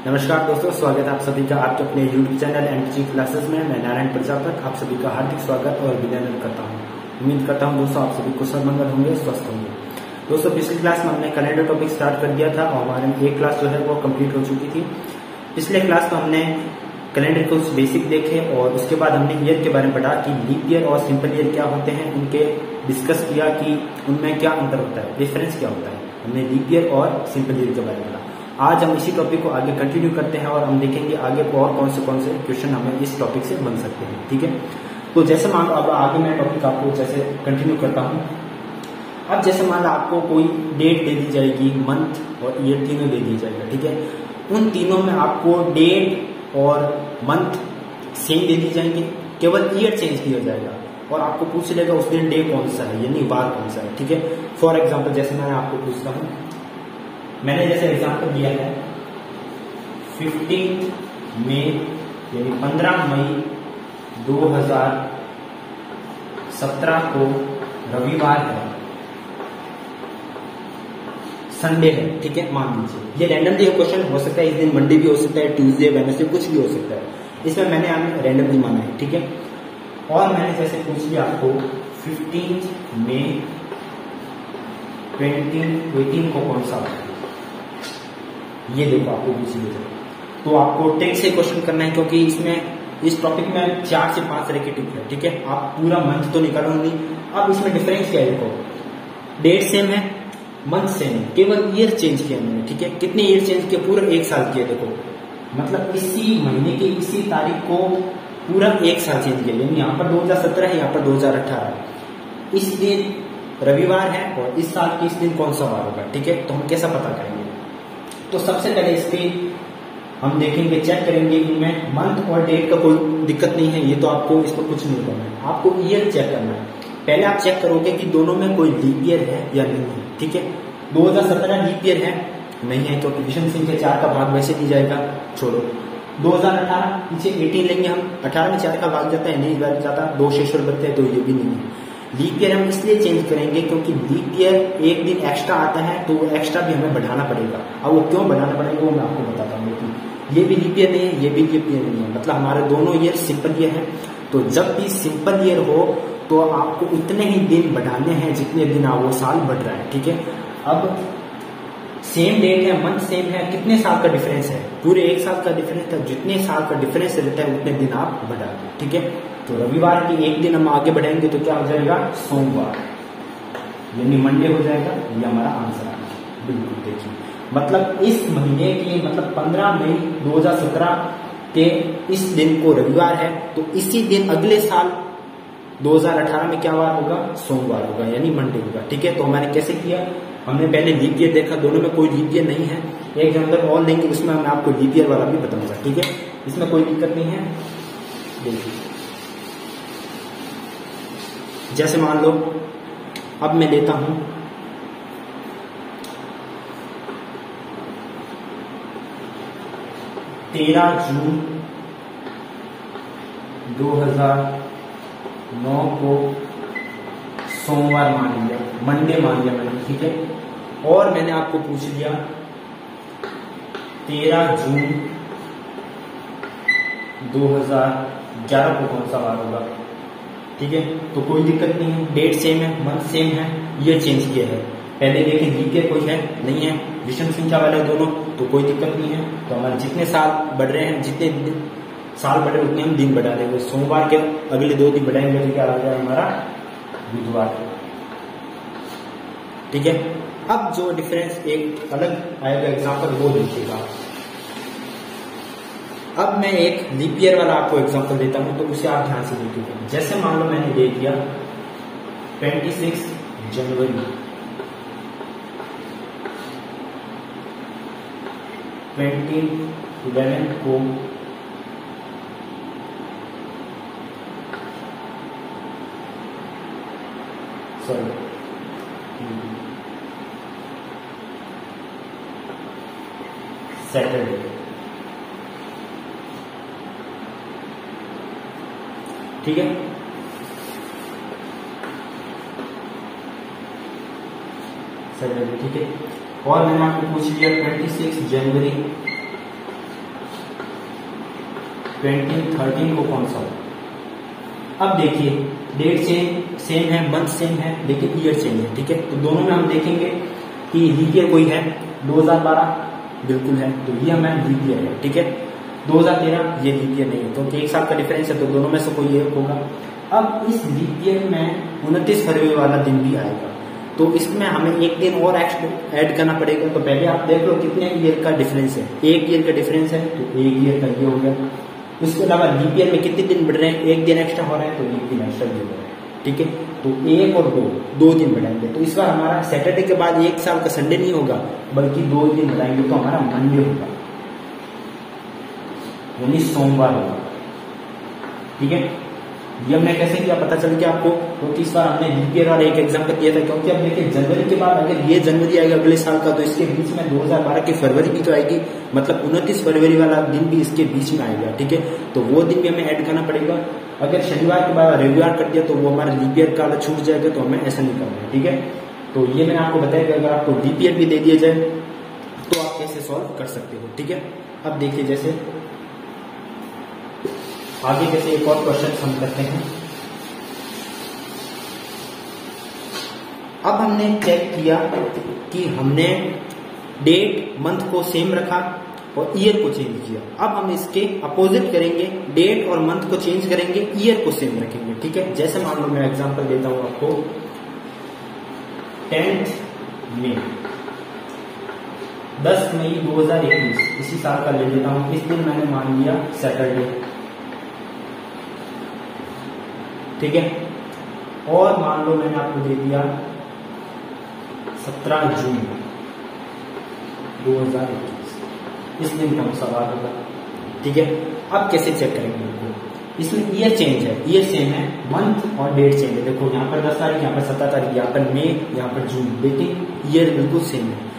नमस्कार दोस्तों, स्वागत है आप सभी का आपके अपने YouTube चैनल एमटीजी क्लासेस में। मैं नारायण प्रजापत आप सभी का हार्दिक स्वागत और अभिनंदन करता हूं। उम्मीद करता हूं दोस्तों आप सभी कुशल मंगल होंगे, स्वस्थ होंगे। दोस्तों पिछली क्लास में हमने कैलेंडर टॉपिक स्टार्ट कर दिया था और हमारे एक क्लास जो है वो कंप्लीट हो चुकी थी। पिछले क्लास में हमने कैलेंडर के कुछ बेसिक देखे और उसके बाद हमने ईयर के बारे में पढ़ा कि लीप ईयर और सिंपल ईयर क्या होते हैं, उनके डिस्कस किया कि उनमें क्या अंतर होता है, डिफरेंस क्या होता है। हमने लीप ईयर और सिंपल ईयर के बारे में पढ़ा। आज हम इसी टॉपिक को आगे कंटिन्यू करते हैं और हम देखेंगे आगे और कौन से क्वेश्चन हमें इस टॉपिक से बन सकते हैं। ठीक है, तो जैसे मान लो अब आगे मैं टॉपिक आपको जैसे कंटिन्यू करता हूँ। अब जैसे मान लो आपको कोई डेट दे दी जाएगी, मंथ और ईयर तीनों दे दी जाएगा। ठीक है, उन तीनों में आपको डेट और मंथ सेम दे दी जाएंगे, केवल ईयर चेंज किया जाएगा और आपको पूछ लेगा उस दिन डे कौन सा है, यानी वार कौन सा है। ठीक है, फॉर एग्जाम्पल जैसे मैं आपको पूछता हूँ, मैंने जैसे एग्जाम्पल दिया है 15 मई यानी 15 मई 2017 को रविवार है, संडे है। ठीक है, मान लीजिए ये रैंडमली क्वेश्चन हो सकता है, इस दिन मंडे भी हो सकता है, ट्यूसडे वेडनेसडे कुछ भी हो सकता है। इसमें मैंने रैंडमली माना है। ठीक है, और मैंने जैसे पूछ लिया आपको 15 मई 2018 को कौन सा है, ये देखो आपको पूछ लिया जाए तो आपको टिक से क्वेश्चन करना है, क्योंकि इसमें इस टॉपिक में 4 से 5 तरह की टिक है। ठीक है, आप पूरा मंथ तो निकालोगे। अब इसमें डिफरेंस क्या है, देखो डेट सेम है, मंथ सेम है, केवल ईयर चेंज किया मैंने। ठीक है, कितने ईयर चेंज किए, पूरा एक साल किया। देखो मतलब इसी महीने की इसी तारीख को पूरा एक साल चेंज किया, यानी यहाँ पर 2017 है, यहाँ पर 2018 है। इस दिन रविवार है और इस साल के इस दिन कौन सा वार होगा। ठीक है, तो हम कैसा पता करेंगे, तो सबसे पहले इसके हम देखेंगे, चेक करेंगे इनमें मंथ और डेट का कोई दिक्कत नहीं है, ये तो आपको इसमें कुछ नहीं करना है, आपको ईयर चेक करना है। पहले आप चेक करोगे कि दोनों में कोई लीप ईयर है या नहीं है। ठीक है, 2017 लीप ईयर है नहीं है, क्योंकि विषम संख्या 4 का भाग वैसे नहीं जाएगा, छोड़ो। 2018 पीछे 18 लेंगे हम, 18 में 4 का भाग जाता है, नहीं जाता, 2 शेष बचते हैं, तो ये भी नहीं है। लीप ईयर हम इसलिए चेंज करेंगे क्योंकि लीप ईयर एक दिन एक्स्ट्रा आता है, तो वो एक्स्ट्रा भी हमें बढ़ाना पड़ेगा। अब वो क्यों बढ़ाना पड़ेगा वो मैं आपको बताता हूँ। लेकिन ये भी लीप ईयर नहीं है, ये भी लीप ईयर नहीं है, मतलब हमारे दोनों ईयर सिंपल ईयर है। तो जब भी सिंपल ईयर हो तो आपको उतने ही दिन बढ़ाने हैं जितने दिन वो साल बढ़ रहा है। ठीक है, अब सेम डेट है, मंथ सेम है, कितने साल का डिफरेंस है, पूरे एक साल का डिफरेंस है, जितने साल का डिफरेंस रहता है उतने दिन आप बढ़ा दो। ठीक है, तो रविवार की एक दिन हम आगे बढ़ाएंगे तो क्या हो जाएगा, सोमवार, यानी मंडे हो जाएगा। ये हमारा आंसर है। बिल्कुल देखिए, मतलब इस महीने की मतलब 15 मई 2017 के इस दिन को रविवार है, तो इसी दिन अगले साल 2018 में क्या वार होगा, सोमवार होगा, यानी मंडे होगा। ठीक है, तो मैंने कैसे किया, हमने पहले लीप ईयर देखा, दोनों में कोई लीप ईयर नहीं है। एक एग्जाम्पल और लेंगे, उसमें मैं आपको लीप ईयर वाला भी बताऊंगा। ठीक है, इसमें कोई दिक्कत नहीं है। देखिए जैसे मान लो अब मैं लेता हूं 13 जून 2009 को सोमवार मान लिया, मंडे मान लिया मैंने। ठीक है, और मैंने आपको पूछ लिया 13 जून 2011 को कौन सा वार होगा। ठीक है, तो कोई दिक्कत नहीं है, डेट सेम है, मंथ सेम है, ये चेंज किया है। पहले देखें लीप ईयर कोई है नहीं है, विषम संख्या वाले दोनों, तो कोई दिक्कत नहीं है। तो हमारे जितने साल बढ़ रहे हैं, जितने साल बढ़ रहे उतने हम दिन बढ़ा देंगे। सोमवार के अगले 2 दिन बढ़ाएंगे तो क्या आ जाएगा हमारा, बुधवार। ठीक है, अब जो डिफरेंस एक अलग आएगा एग्जाम्पल वो देखिएगा। अब मैं एक लीप ईयर वाला आपको एग्जांपल देता हूं, तो उसे आप ध्यान से देखिएगा। जैसे मान लो मैंने दे दिया 26 जनवरी 2011 को सैटरडे। ठीक है, सैटरडे। ठीक है, और मैंने आपको पूछ लिया 26 जनवरी 2013 को कौन सा होगा? अब देखिए डेट सेम है, मंथ सेम है, लेकिन ईयर चेंज है, ठीक है। तो दोनों में हम देखेंगे कि लीप ईयर कोई है 2012 बिल्कुल है, तो ये हमें लीप ईयर है, ठीक है। 2013 ये लीप ईयर नहीं है, क्योंकि एक साल का डिफरेंस है, तो दोनों में से कोई एक होगा। अब इस लीप ईयर में 29 फरवरी वाला दिन भी आएगा, तो इसमें हमें एक दिन और एक्स्ट्रा ऐड करना पड़ेगा। तो पहले आप देख लो कितने ईयर का डिफरेंस है, एक ईयर का डिफरेंस है, तो एक ईयर का ये हो गया। उसके अलावा लीप ईयर में कितने दिन बढ़ रहे हैं, एक दिन एक्स्ट्रा हो रहा है, तो एक दिन एक्स्ट्रा भी हो रहा है, ठीक है। तो एक और दो दिन बढ़ाएंगे, तो इस बार हमारा सैटरडे के बाद एक साल का संडे नहीं होगा, बल्कि 2 दिन बढ़ाएंगे, तो हमारा मंडे होगा, यानी सोमवार होगा, ठीक है। ये हमने कैसे किया पता चल गया आपको, क्योंकि इस बार हमने लीप ईयर वाला एक एग्जाम्पल किया था। क्योंकि अब देखिए जनवरी के बाद अगर ये जनवरी आएगा अगले साल का, तो इसके बीच में 2012 की फरवरी भी तो आएगी, मतलब 29 फरवरी वाला दिन भी इसके बीच में आएगा, ठीक है। तो वो दिन भी हमें ऐड करना पड़ेगा। अगर शनिवार के बाद रविवार कर दिया तो वो हमारा लीप ईयर का छूट जाएगा, तो हमें ऐसा नहीं करना है, ठीक है। तो ये मैंने आपको बताया कि अगर आपको लीप ईयर भी दे दिया जाए तो आप कैसे सॉल्व कर सकते हो, ठीक है। अब देखिए जैसे आगे कैसे एक और क्वेश्चन हम करते हैं। अब हमने चेक किया कि हमने डेट मंथ को सेम रखा और ईयर को चेंज किया। अब हम इसके अपोजिट करेंगे, डेट और मंथ को चेंज करेंगे, ईयर को सेम रखेंगे, ठीक है। जैसे मान लो मैं एग्जांपल देता हूं आपको, 10 मई 10 मई 2021 इसी साल का ले लेता हूं। इस दिन मैंने मान लिया सैटरडे, ठीक है। और मान लो मैंने आपको दे दिया 17 जून 2021, इस दिन कौन सा बार होगा, ठीक है। अब कैसे चेक करेंगे इनको, इसमें ईयर चेंज है, ईयर सेम है, मंथ और डेट चेंज है। देखो यहाँ पर 10 तारीख, यहाँ पर 17 तारीख, यहाँ पर मई, यहाँ पर जून, लेकिन ईयर बिल्कुल सेम है।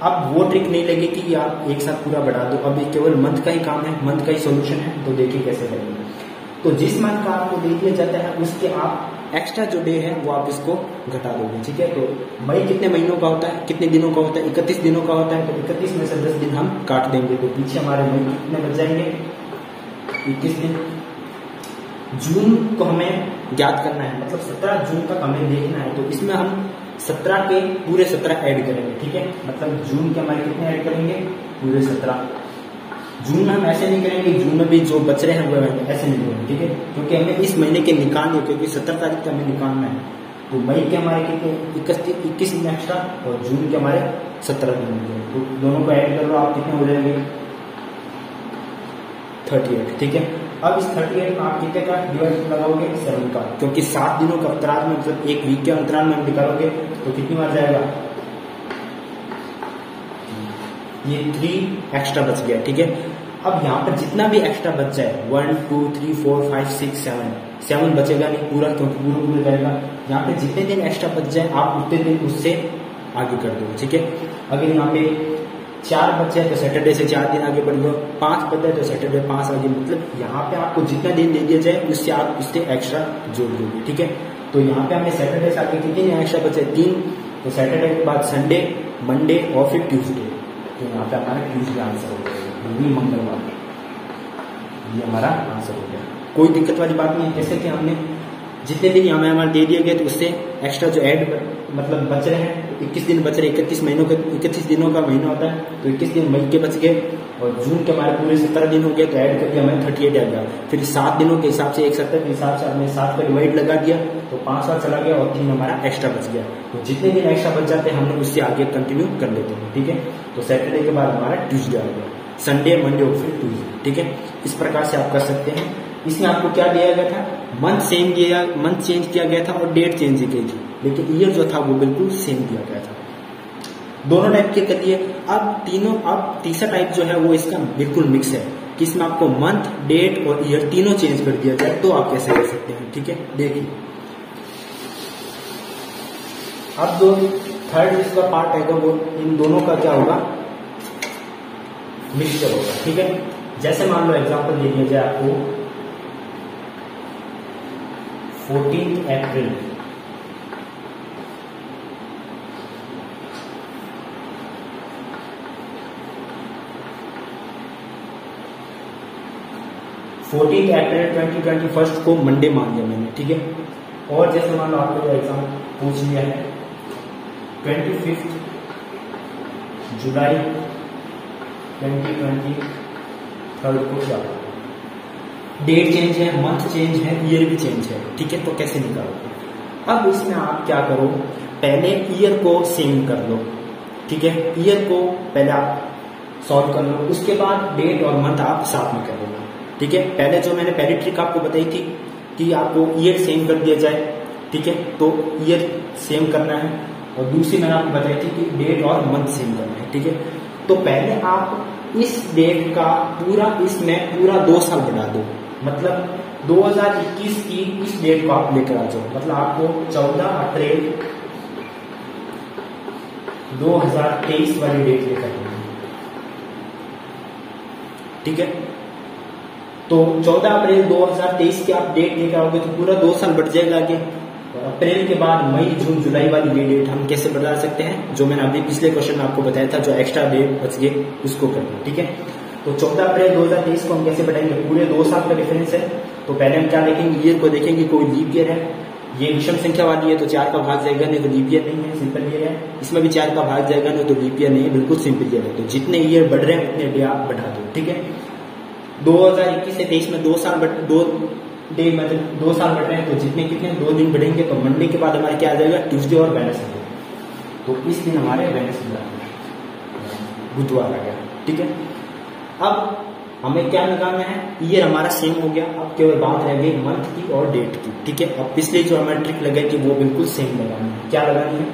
अब वो ट्रिक नहीं लगे कि आप एक साथ पूरा बढ़ा दो, अब ये केवल मंथ का ही काम है, मंथ का ही सोल्यूशन है। तो देखिए कैसे करेंगे। तो जिस मंथ का आपको दे दिया जाता है उसके आप एक्स्ट्रा जो डे है वो आप इसको घटा दोगे, ठीक है। तो मई कितने महीनों का होता है, कितने दिनों का होता है, 31 दिनों का होता है, तो 31 में से 10 दिन हम काट देंगे, तो पीछे हमारे मई कितने बच जाएंगे, 21 दिन। जून को हमें ज्ञात करना है, मतलब 17 जून तक हमें देखना है, तो इसमें हम 17 के पूरे 17 ऐड करेंगे, ठीक है। मतलब जून के हमारे कितने ऐड करेंगे, पूरे 17। जून में हम ऐसे नहीं करेंगे, जून में भी जो बच रहे हैं वो ऐसे नहीं करेंगे, ठीक है, क्योंकि हमें इस महीने के निकालने, क्योंकि 17 तारीख का हमें निकालना है। तो मई के हमारे कितने 21 दिन एक्स्ट्रा और जून के हमारे 17 दिन होंगे, तो दोनों को ऐड कर लो, आप कितने हो जाएंगे 38, ठीक है। अब इस 38 में आप कितने का डिवाइड लगाओगे, 7 का, क्योंकि 7 दिनों का अंतराल में, मतलब एक वीक के अंतराल में हम निकालोगे तो कितनी बार जाएगा, ये 3 एक्स्ट्रा बच गया, ठीक है। अब यहाँ पर जितना भी एक्स्ट्रा बच जाए 1 2 3 4 5 6 7 बचेगा नहीं पूरा, क्योंकि पूरा जाएगा। यहाँ पे जितने दिन एक्स्ट्रा बच जाए आप उतने दिन उससे आगे कर दो, ठीक है। अगर यहाँ पे 4 बच जाए तो सैटरडे से 4 दिन आगे बढ़ लो, 5 बच जाए तो सैटरडे 5 आगे, मतलब यहाँ पे आपको जितना दिन दे दिया जाए उससे आप उससे एक्स्ट्रा जोड़ दोगे, ठीक है। तो यहाँ पे हमें सैटरडे से आगे कितने दिन एक्स्ट्रा बचे, 3, तो सैटरडे के बाद संडे, मंडे और फिर ट्यूसडे, तो यहाँ पे हमारा ट्यूसडे आंसर हो गया, मंगलवार, ये हमारा आंसर हो गया। कोई दिक्कत वाली बात नहीं है। जैसे कि हमने जितने दिन हमें हमारे दे दिए गए तो उससे एक्स्ट्रा जो ऐड मतलब बच रहे हैं, 21 दिन बच रहे, 31 महीनों के 31 दिनों का महीना होता है, तो 21 दिन मई के बच गए और जून के हमारे पूरे 17 दिन हो गए, तो ऐड करके हमें 38 आ गया। फिर 7 दिनों के हिसाब से 71 के हिसाब से हमने 7 का डिवाइड लगा दिया, तो 5 बार चला गया और 3 हमारा एक्स्ट्रा बच गया। तो जितने दिन एक्स्ट्रा बच जाते हैं हमने उससे आगे कंटिन्यू कर लेते हैं, ठीक है। तो सैटरडे के बाद हमारा ट्यूसडे आ गया, संडे, मंडे और फिर ट्यूसडे, ठीक है। इस प्रकार से आप कर सकते हैं। इसमें आपको क्या दिया गया था, मंथ सेम दिया, मंथ चेंज किया गया था और डेट चेंज की थी, लेकिन ईयर जो था वो बिल्कुल सेम दिया गया था। दोनों टाइप के कर लिए। अब तीसरा टाइप जो है वो इसका बिल्कुल मिक्स है, कि इसमें आपको मंथ, डेट और ईयर तीनों चेंज कर दिया जाए, तो आप कैसे कर सकते हैं, ठीक है। देखिए अब जो थर्ड इसका पार्ट है वो इन दोनों का क्या होगा, मिक्सचर होगा, ठीक है। जैसे मान लो एग्जांपल दे दिया जाए आपको 14 अप्रैल, 14 अप्रैल 2021 को मंडे मान लिया मैंने, ठीक है। और जैसे मान लो आपको एग्जाम पूछ लिया है 25 जुलाई 2023 को क्या डेट चेंज है, मंथ चेंज है, ईयर भी चेंज है, ठीक है। तो कैसे निकालोगे? अब इसमें आप क्या करो, पहले ईयर को सेम कर लो, ठीक है। ईयर को पहले आप सॉल्व कर लो, उसके बाद डेट और मंथ आप साथ में कर लो, ठीक है। पहले जो मैंने पहली ट्रिक आपको बताई थी कि आपको ईयर सेम कर दिया जाए, ठीक है, तो ईयर सेम करना है। और दूसरी मैंने आपको बताई थी कि डेट और मंथ सेम करना है, ठीक है। तो पहले आप इस डेट का पूरा इसमें पूरा 2 साल बढ़ा दो, मतलब 2021 की इस डेट को आप लेकर आ जाओ, मतलब आपको 14 अप्रैल 2023 वाली डेट लेकर आनी है, ठीक है। तो 14 अप्रैल 2023 की आप डेट लेकर आओगे तो पूरा 2 साल बढ़ जाएगा आगे। और अप्रैल के बाद मई जून जुलाई वाली ये डेट हम कैसे बढ़ा सकते हैं, जो मैंने अभी पिछले क्वेश्चन में आपको बताया था, जो एक्स्ट्रा डेट बच गए उसको करना, ठीक है। तो 14 अप्रैल 2023 को हम कैसे बढ़ाएंगे, पूरे 2 साल का डिफरेंस है। तो पहले हम क्या देखेंगे, ईयर को देखेंगे, कोई लीप ईयर है, ये विषम संख्या वाली है तो 4 का भाग जाएगा, नहीं तो लीप ईयर नहीं है, सिंपल ईयर है। इसमें भी 4 का भाग जाएगा, नहीं तो लीप ईयर नहीं है, बिल्कुल सिंपल ईयर है। तो जितने ईयर बढ़ रहे हैं उतने डे आप बढ़ा दो, ठीक है। 2021 से 23 में 2 साल 2 डे मतलब 2 साल बढ़ रहे हैं, तो जितने कितने 2 दिन बढ़ेंगे। तो मंडे के बाद हमारे क्या आ जाएगा, ट्यूसडे और वेडनेसडे, तो इस दिन हमारे वेडनेसडे आ गया, बुधवार आ गया, ठीक है। अब हमें क्या निकालना है, ईयर हमारा सेम हो गया, अब केवल बात रह गई मंथ की और डेट की, ठीक है। अब पिछले जो हमारी ट्रिक लगाई थी वो बिल्कुल सेम लगानी है। क्या लगानी है,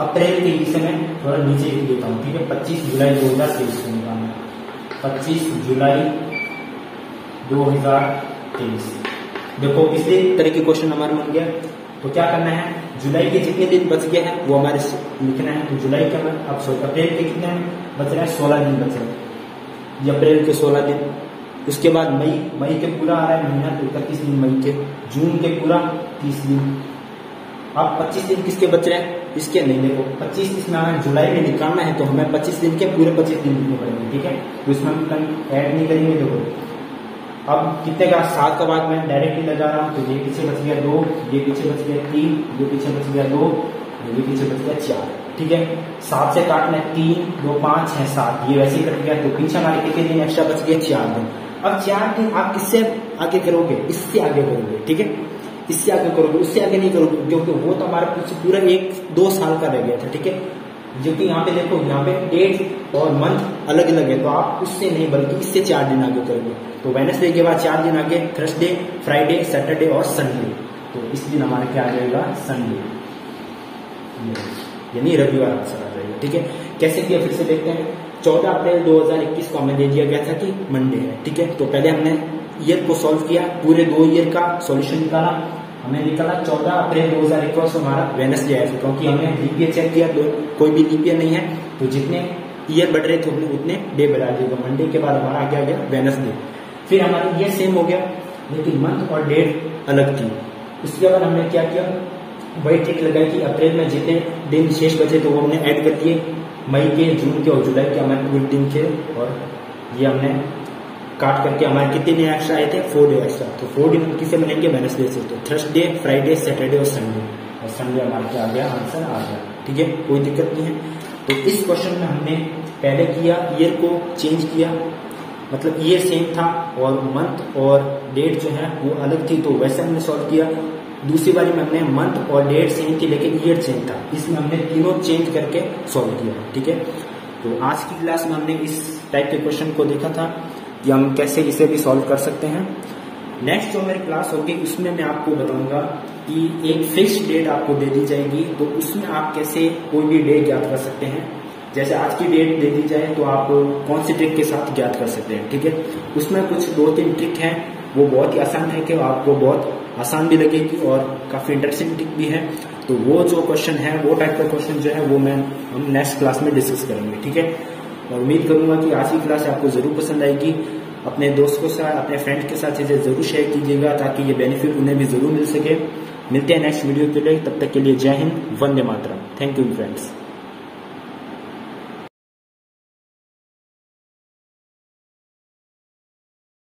अप्रैल के लिए मैं थोड़ा नीचे लिख देता हूँ, ठीक है। 25 जुलाई 2023 को निकालना है, 25 जुलाई 2023। देखो पिछले तरह के क्वेश्चन हमारे बन गया, तो क्या करना है, जुलाई के जितने दिन बच गए हैं वो हमारे लिखना है। तो जुलाई का अब अप्रैल के कितने बच रहे हैं, 16 दिन बच रहे हैं, ये अप्रैल के 16 दिन। उसके बाद मई के पूरा आ रहा है महीना, तो 31 दिन मई के, जून के पूरा 30 दिन। अब 25 दिन किसके बच रहे हैं, इसके नहीं, देखो 25 इसमें हमें जुलाई में निकालना है, तो हमें 25 दिन के पूरे 25 दिन लिखने पड़ेंगे, ठीक है। तो इसमें हम कहीं ऐड नहीं करेंगे। देखो अब कितने का 7 का भाग मैं डायरेक्टली लगा रहा हूँ, तो ये पीछे बच गया 2, ये पीछे बच गया 3, ये पीछे बच गया 2, ये पीछे बच गया 4, ठीक है। 7 से काटना है 3, 2, 5, 6, 7, ये वैसे ही कट गया। तो पीछे हमारे कितने दिन एक्स्ट्रा बच गए, 4 दिन। अब 4 दिन आप किससे आगे करोगे, इससे आगे करोगे, ठीक है, इससे आगे करोगे, उससे आगे नहीं करोगे, क्योंकि वो तो हमारा पूरा 1-2 साल का रह गया था, ठीक है। जो कि यहाँ पे देखो, यहाँ पे डेट और मंथ अलग अलग है, तो आप उससे नहीं बल्कि इससे 4 दिन आगे करोगे। तो वेडनेसडे के बाद 4 दिन आगे थर्सडे, फ्राइडे, सैटरडे और संडे। तो इस दिन हमारा क्या आ जाएगा, संडे, यानी रविवार आंसर आ जाएगा, ठीक है। कैसे किया फिर से देखते हैं। 14 अप्रैल 2021 को हमें दे दिया गया था कि मंडे है, ठीक है। तो पहले हमने ईयर को सॉल्व किया, पूरे 2 ईयर का सॉल्यूशन निकाला, हमें निकाला 14 अप्रैल 2021 को हमारा वेडनेसडे आया था, क्योंकि हमने लीप ईयर चेक किया, कोई भी लीप ईयर नहीं है, तो जितने ईयर बढ़ रहे थे उतने डे बढ़ा दिए। तो मंडे के बाद हमारा आगे आ गया वेडनेसडे। फिर हमारा ईयर सेम हो गया, लेकिन मंथ और डेट अलग थी। उसके बाद हमने क्या किया, वही ट्रिक लगाई कि अप्रैल में जितने दिन शेष बचे तो वो हमने ऐड कर दिए, मई के, जून के और जुलाई के हमारे कुल दिन थे, और ये हमने काट करके हमारे कितने दिन एक्स्ट्रा आए थे, 4 डे एक्स्ट्रा। तो 4 दिन किससे बनेंगे, वेडनेसडे से। तो थर्सडे, फ्राइडे, सैटरडे और संडे, और संडे हमारे क्या आ गया, आंसर आ गया, ठीक है, कोई दिक्कत नहीं है। तो इस क्वेश्चन में हमने पहले किया, ईयर को चेंज किया, मतलब ईयर सेम था और मंथ और डेट जो है वो अलग थी, तो वैसे हमने सॉल्व किया। दूसरी बारी में हमने मंथ और डेट सेम थी लेकिन ईयर चेंज था, इसमें हमने तीनों चेंज करके सॉल्व किया, ठीक है। तो आज की क्लास में हमने इस टाइप के क्वेश्चन को देखा था कि हम कैसे इसे भी सॉल्व कर सकते हैं। नेक्स्ट जो मेरी क्लास होगी उसमें मैं आपको बताऊंगा कि एक फिक्स डेट आपको दे दी जाएगी, तो उसमें आप कैसे कोई भी डेट ज्ञात कर सकते हैं। जैसे आज की डेट दे दी जाए तो आप कौन सी ट्रिक के साथ ज्ञात कर सकते हैं, ठीक है। उसमें कुछ 2-3 ट्रिक हैं, वो बहुत ही आसान है कि आपको बहुत आसान भी लगेगी और काफी इंटरेस्टिंग ट्रिक भी है। तो वो जो क्वेश्चन है, वो टाइप का क्वेश्चन जो है वो हम नेक्स्ट क्लास में डिस्कस करेंगे, ठीक है। और उम्मीद करूंगा कि आज की क्लास आपको जरूर पसंद आएगी। अपने दोस्तों के साथ, अपने फ्रेंड के साथ इसे जरूर शेयर कीजिएगा ताकि ये बेनिफिट उन्हें भी जरूर मिल सके। मिलते हैं नेक्स्ट वीडियो के लिए, तब तक के लिए जय हिंद, वंदे मातरम। Thank you friends.